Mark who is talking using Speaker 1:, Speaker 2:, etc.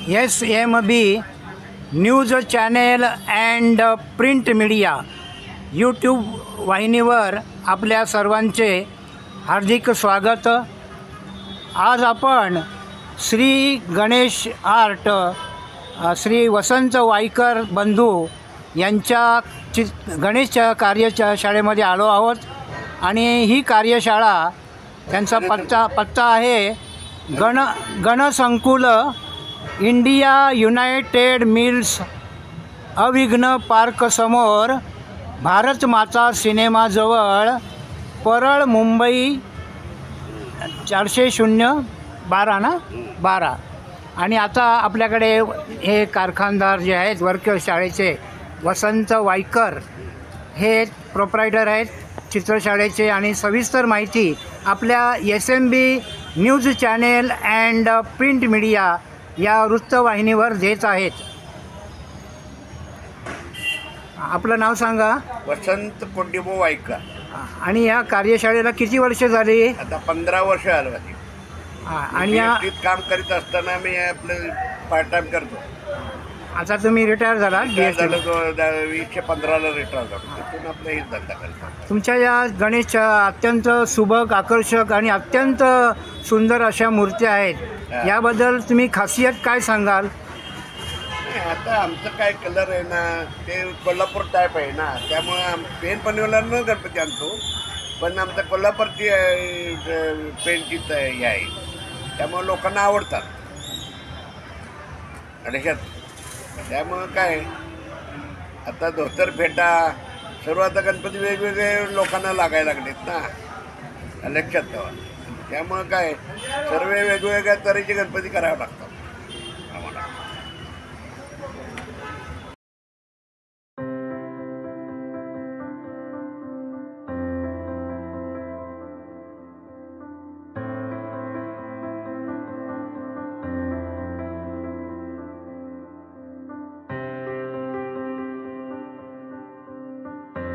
Speaker 1: SMB news channel and print media YouTube वाहिनीवर आपल्या सर्वांचे हार्दिक स्वागत। आज आपण श्री गणेश आर्ट श्री वसंत वाईकर बंधू यांच्या गणेश कार्यशाळेमध्ये आलो आहोत आणि ही कार्यशाळा त्यांचा पत्ता आहे गणसंकुल इंडिया युनायटेड मिल्स अविघ्न पार्क समोर भारत माता सिनेमाजवळ परळ मुंबई 4012 ना 12। आणि आता आपल्याकडे हे कारखानदार जे आहेत वर्कर शाळेचे वसंत वाईकर हे प्रोप्रायटर आहेत चित्रशाळेचे आणि सविस्तर माहिती आपल्या SMB news channel and print media या वृत्तवाहिनीवर देत आहेत। आपलं नाव सांगा।
Speaker 2: वसंत कोंडिबो वाईकर।
Speaker 1: आणि या कार्यशाळेला किती वर्ष झाली?
Speaker 2: आता 15 वर्ष झाली।
Speaker 1: आणि या
Speaker 2: काम करीत असताना मी आपलं पार्ट टाइम करतो।
Speaker 1: आता तुम्ही रिटायर झाला?
Speaker 2: 2015ला रिटायर झालो। तिथून आपलं हेच धंदा करतो।
Speaker 1: तुमच्या या गणेश अत्यंत सुबक आकर्षक आणि अत्यंत सुंदर अशा मूर्त्या आहेत, याबद्दल तुम्ही खासियत काय सांगाल?
Speaker 2: आता आमचं काय कलर आहे ना ते कोल्हापूर टाईप आहे ना, त्यामुळे पेन पनवेलला गणपती आणतो, पण आमचं कोल्हापूरची पेंटिंग हे आहे, त्यामुळे लोकांना आवडतात गणेशात। त्यामुळं काय आता धोतर फेटा सर्व आता गणपती वेगवेगळे लोकांना लागायला लागलेत ना लक्षात ठेवा। त्यामुळं काय सर्व वेगवेगळ्या तऱ्हेचे गणपती करावे लागतात।